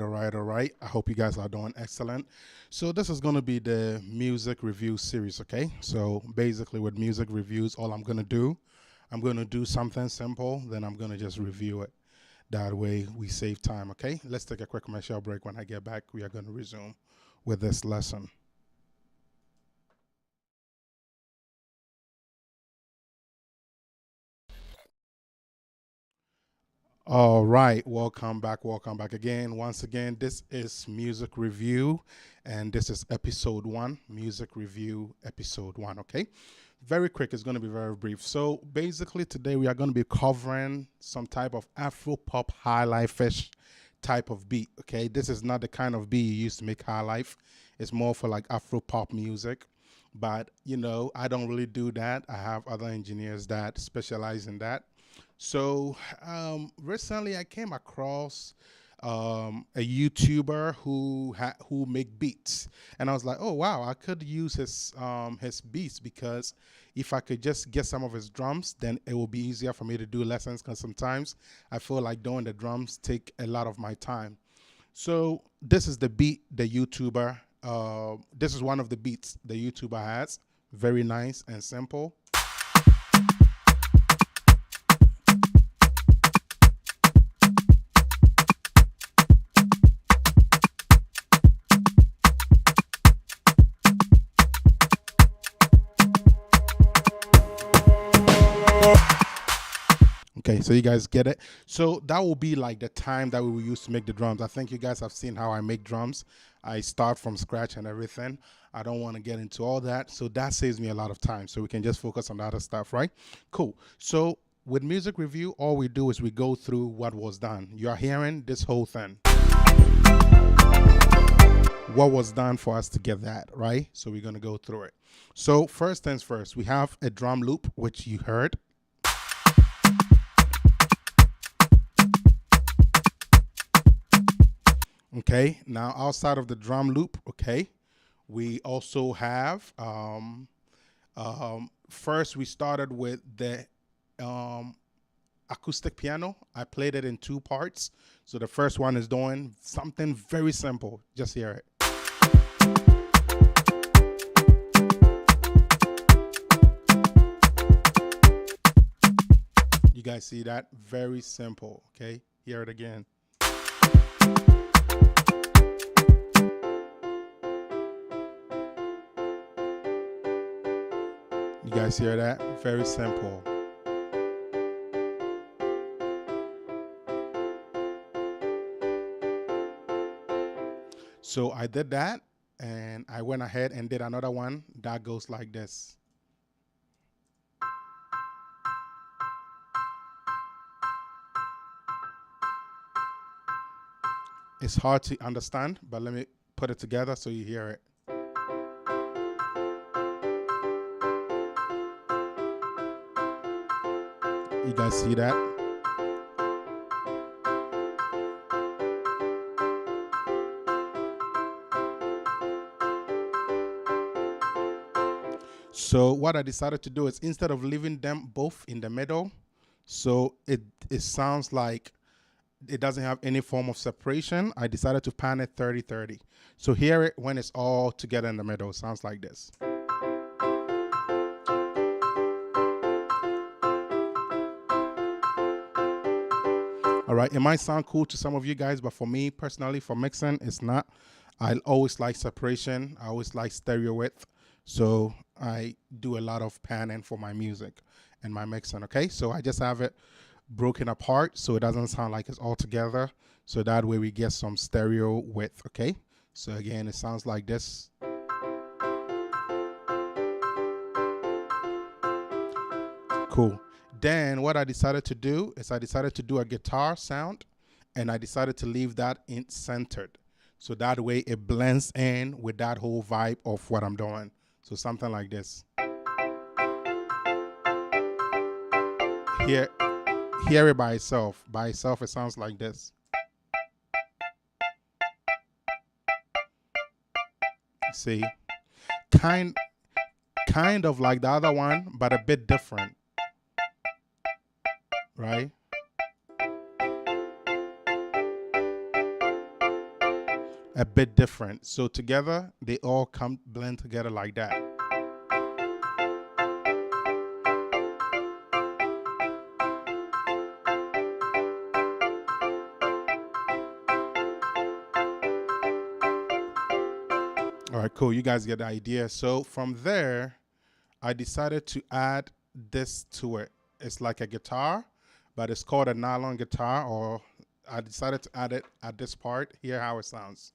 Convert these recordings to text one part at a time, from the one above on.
all right. I hope you guys are doing excellent. So this is going to be the music review series, okay? So basically with music reviews, all I'm going to do something simple, then I'm going to just review it. That way we save time, okay? Let's take a quick commercial break. When I get back, we are going to resume with this lesson. All right, welcome back again. Once again, this is music review, and this is episode 1, music review episode 1, okay? Very quick, it's going to be very brief. So basically today we are going to be covering some type of Afro pop high life-ish type of beat, okay? This is not the kind of beat you used to make high life. It's more for like Afro pop music, but you know, I don't really do that. I have other engineers that specialize in that. So recently I came across a YouTuber who make beats, and I was like, oh wow, I could use his beats, because if I could just get some of his drums, then it will be easier for me to do lessons, because sometimes I feel like doing the drums take a lot of my time. So this is the beat the YouTuber, this is one of the beats the YouTuber has. Very nice and simple. Okay, so you guys get it. So that will be like the time that we will use to make the drums. I think you guys have seen how I make drums. I start from scratch and everything. I don't want to get into all that. So that saves me a lot of time. So we can just focus on the other stuff, right? Cool. So with music review, all we do is we go through what was done. You are hearing this whole thing. What was done for us to get that, right? So we're going to go through it. So first things first, we have a drum loop, which you heard. Okay, now outside of the drum loop, okay, we also have, first we started with the acoustic piano. I played it in 2 parts. So the first one is doing something very simple. Just hear it. You guys see that? Very simple, okay? Hear it again. You guys hear that? Very simple. So I did that, and I went ahead and did another one that goes like this. It's hard to understand, but let me put it together so you hear it. You guys see that? So what I decided to do is, instead of leaving them both in the middle, so it sounds like it doesn't have any form of separation, I decided to pan it 30-30. So hear it when it's all together in the middle. It sounds like this. All right, it might sound cool to some of you guys, but for me personally, for mixing, it's not. I always like separation. I always like stereo width. So I do a lot of panning for my music and my mixing, okay? So I just have it broken apart so it doesn't sound like it's all together. So that way we get some stereo width, okay? So again, it sounds like this. Cool. Then what I decided to do is I decided to do a guitar sound, and I decided to leave that in centered. So that way it blends in with that whole vibe of what I'm doing. So something like this. Hear it by itself. By itself, it sounds like this. See? Kind of like the other one, but a bit different. Right? a bit different. So together, they all blend together like that. All right, cool. You guys get the idea. So from there, I decided to add this to it. It's like a guitar, but it's called a nylon guitar, or I decided to add it at this part. Hear how it sounds.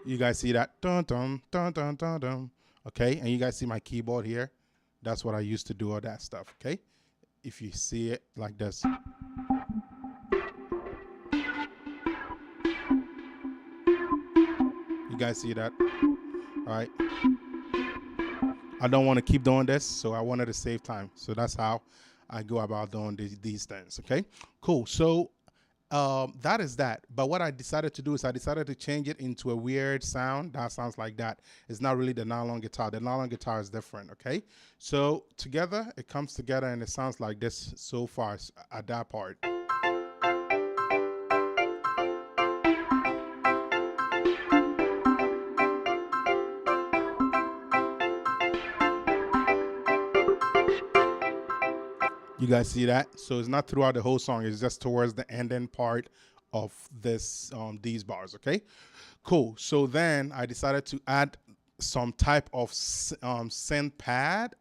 You guys see that? Dun, dun, dun, dun, dun, dun. Okay, and you guys see my keyboard here? That's what I used to do all that stuff, okay? If you see it like this. You guys see that? All right. I don't want to keep doing this, so I wanted to save time. So that's how I go about doing these things, okay? Cool. So that is that. But what I decided to do is I decided to change it into a weird sound that sounds like that. It's not really the nylon guitar. The nylon guitar is different, okay? So together, it comes together and it sounds like this so far at that part. You guys see that? So it's not throughout the whole song. It's just towards the ending part of this these bars, okay? Cool. So then I decided to add some type of synth pad,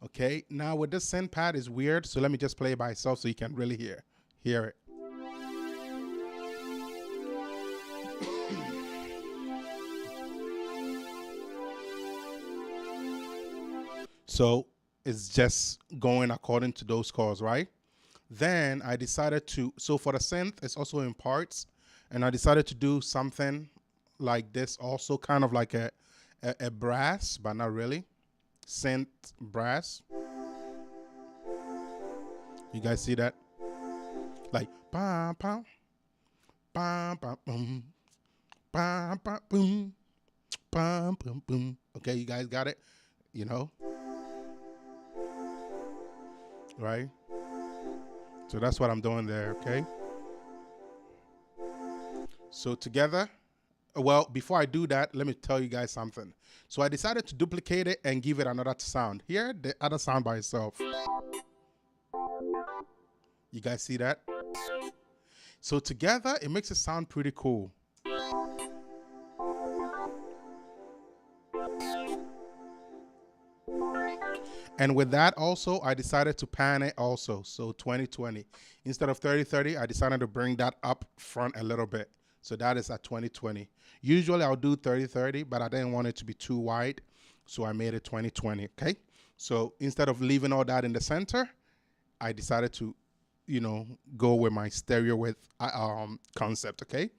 okay? Now with this synth pad is weird, so let me just play it by itself so you can really hear it. So it's just going according to those chords, right? Then I decided to, so for the synth, it's also in parts, and I decided to do something like this, also kind of like a brass, but not really. Synth brass. You guys see that? Like, bam, bam, bam, bam, boom, bam, bam, boom, bam, bam, boom. Okay, you guys got it? You know? Right? So that's what I'm doing there, okay? So together, well, before I do that, let me tell you guys something. So I decided to duplicate it and give it another sound. Here, the other sound by itself. You guys see that? So together, it makes it sound pretty cool. And with that also, I decided to pan it also. So 20/20. Instead of 30/30, I decided to bring that up front a little bit. So that is at 20/20. Usually I'll do 30/30, but I didn't want it to be too wide. So I made it 20/20, okay? So instead of leaving all that in the center, I decided to, you know, go with my stereo width concept, okay?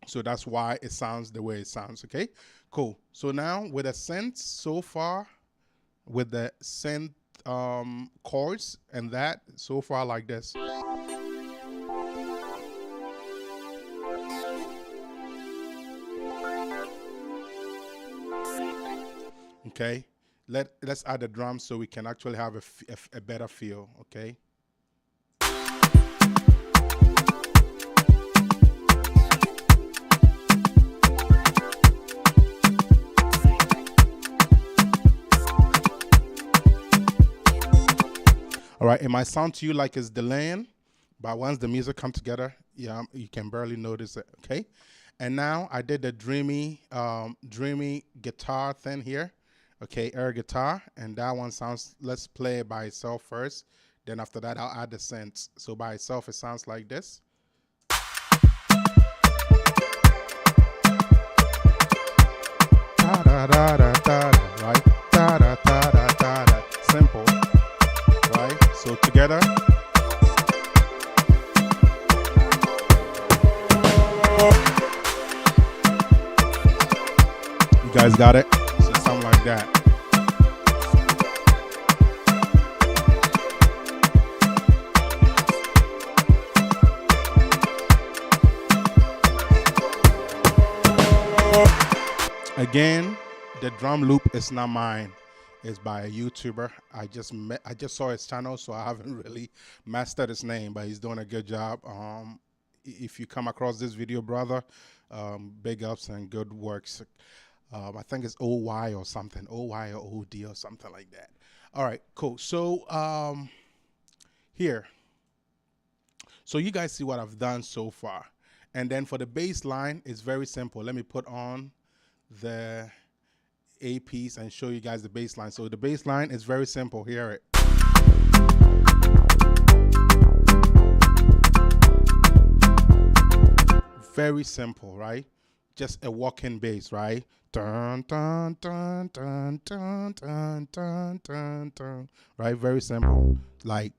So that's why it sounds the way it sounds, okay? Cool. So now with a synth so far, with the synth chords and that so far like this. Okay, let's add the drums so we can actually have a better feel, okay? All right, it might sound to you like it's delaying, but once the music comes together, yeah, you can barely notice it, okay? And now I did the dreamy guitar thing here, okay, air guitar, and that one sounds, let's play it by itself first, then after that I'll add the synths. So by itself it sounds like this. Da da da da da, right? Da da da da da da. Simple. Right? So together. You guys got it? So something like that. Again, the drum loop is not mine. is by a YouTuber. I just saw his channel, so I haven't really mastered his name, but he's doing a good job. If you come across this video, brother, big ups and good works. I think it's OY or something, OY or OD or something like that. All right, cool. So here, so you guys see what I've done so far. And then for the bass line, it's very simple. Let me put on the A piece and show you guys the bass line. So the bass line is very simple. Hear it. Very simple, right? Just a walking bass, right? Dun, dun, dun, dun, dun, dun, dun, dun, dun. Right? Very simple. Like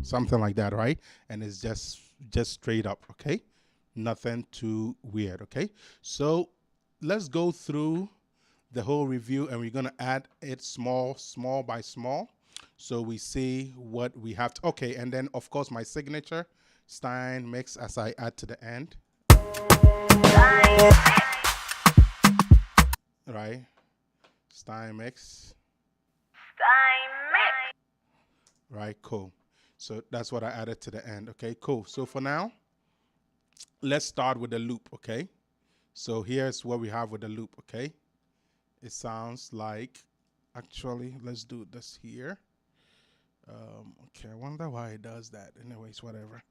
something like that, right? And it's just straight up, okay? Nothing too weird, okay? So let's go through the whole review, and we're gonna add it small by small, so we see what we have to. Okay, and then of course my signature Stein mix as I add to the end, right? Stein mix, right? Cool. So that's what I added to the end. Okay, cool. So for now, let's start with the loop. Okay, so here's what we have with the loop. Okay, it sounds like, actually, let's do this here. Okay, I wonder why it does that. Anyways, whatever.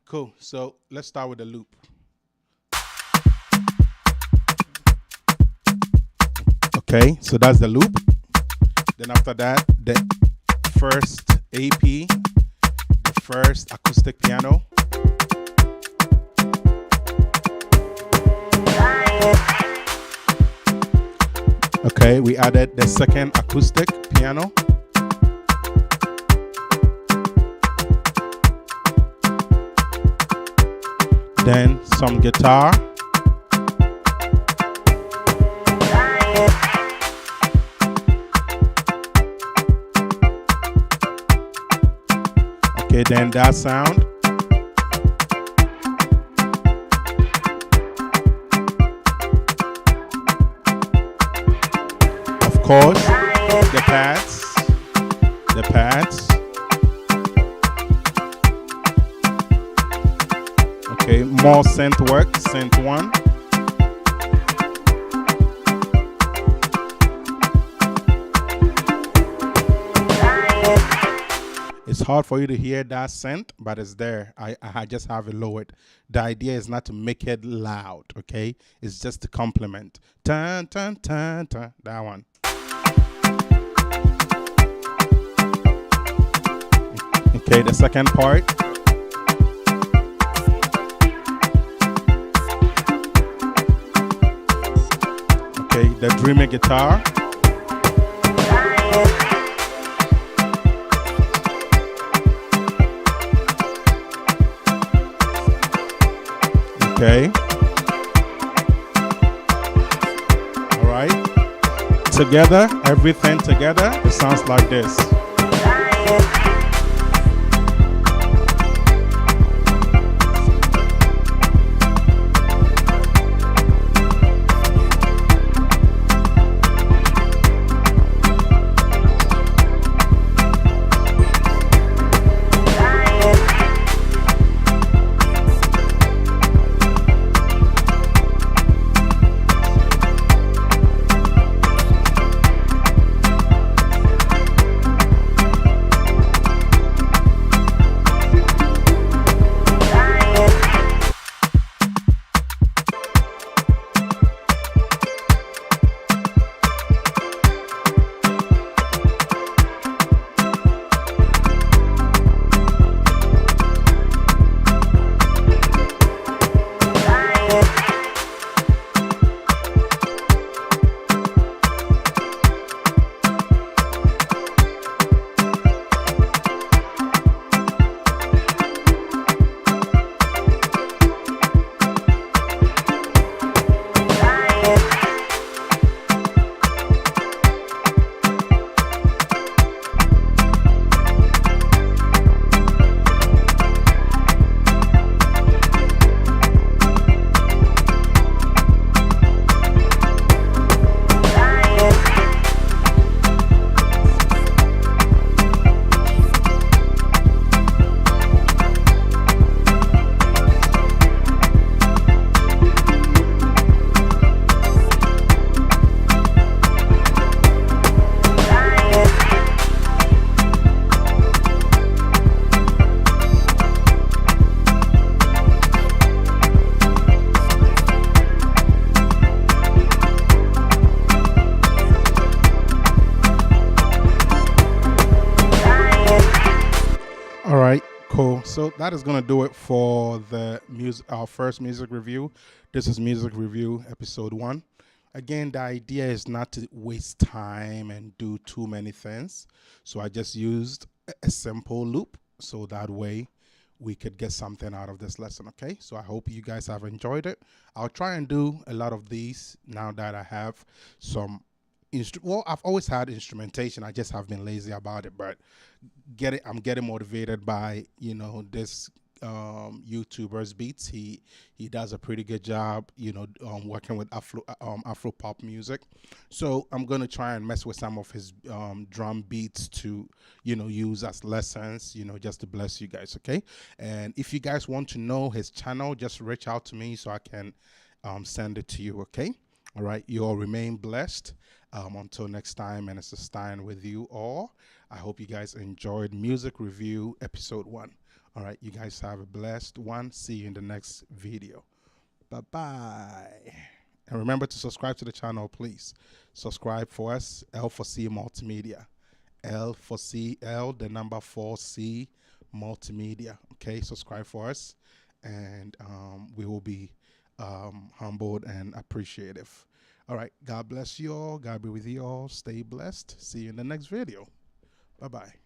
Cool. So let's start with the loop. Okay, so that's the loop. Then after that, the first AP, the first acoustic piano. Okay, we added the second acoustic piano. Then some guitar. Okay, then that sound. Of course, the pads. Okay, more synth work, synth 1. It's hard for you to hear that synth, but it's there. I just have it lowered. The idea is not to make it loud, okay? It's just to complement. Dun, dun, dun, dun, that one. Okay, the second part. Okay, the dreamy guitar. Okay. All right. Together, everything together, it sounds like this. Cool. So that is gonna do it for the music, our first music review. This is music review episode 1. Again, the idea is not to waste time and do too many things. So I just used a simple loop so that way we could get something out of this lesson. Okay, so I hope you guys have enjoyed it. I'll try and do a lot of these now that I have some well, I've always had instrumentation. I just have been lazy about it, but I'm getting motivated by, you know, this YouTuber's beats. He does a pretty good job, you know, working with Afro pop music. So I'm gonna try and mess with some of his drum beats to, you know, use as lessons, you know, just to bless you guys. Okay, and if you guys want to know his channel, just reach out to me so I can send it to you. Okay. All right, you all remain blessed. Until next time, and it's a Stein with you all. I hope you guys enjoyed Music Review Episode 1. All right, you guys have a blessed one. See you in the next video. Bye-bye. And remember to subscribe to the channel, please. Subscribe for us, L4C Multimedia. L4C, L, the number 4C Multimedia. Okay, subscribe for us, and we will be humbled and appreciative. All right, God bless you all. God be with you all. Stay blessed. See you in the next video. Bye-bye.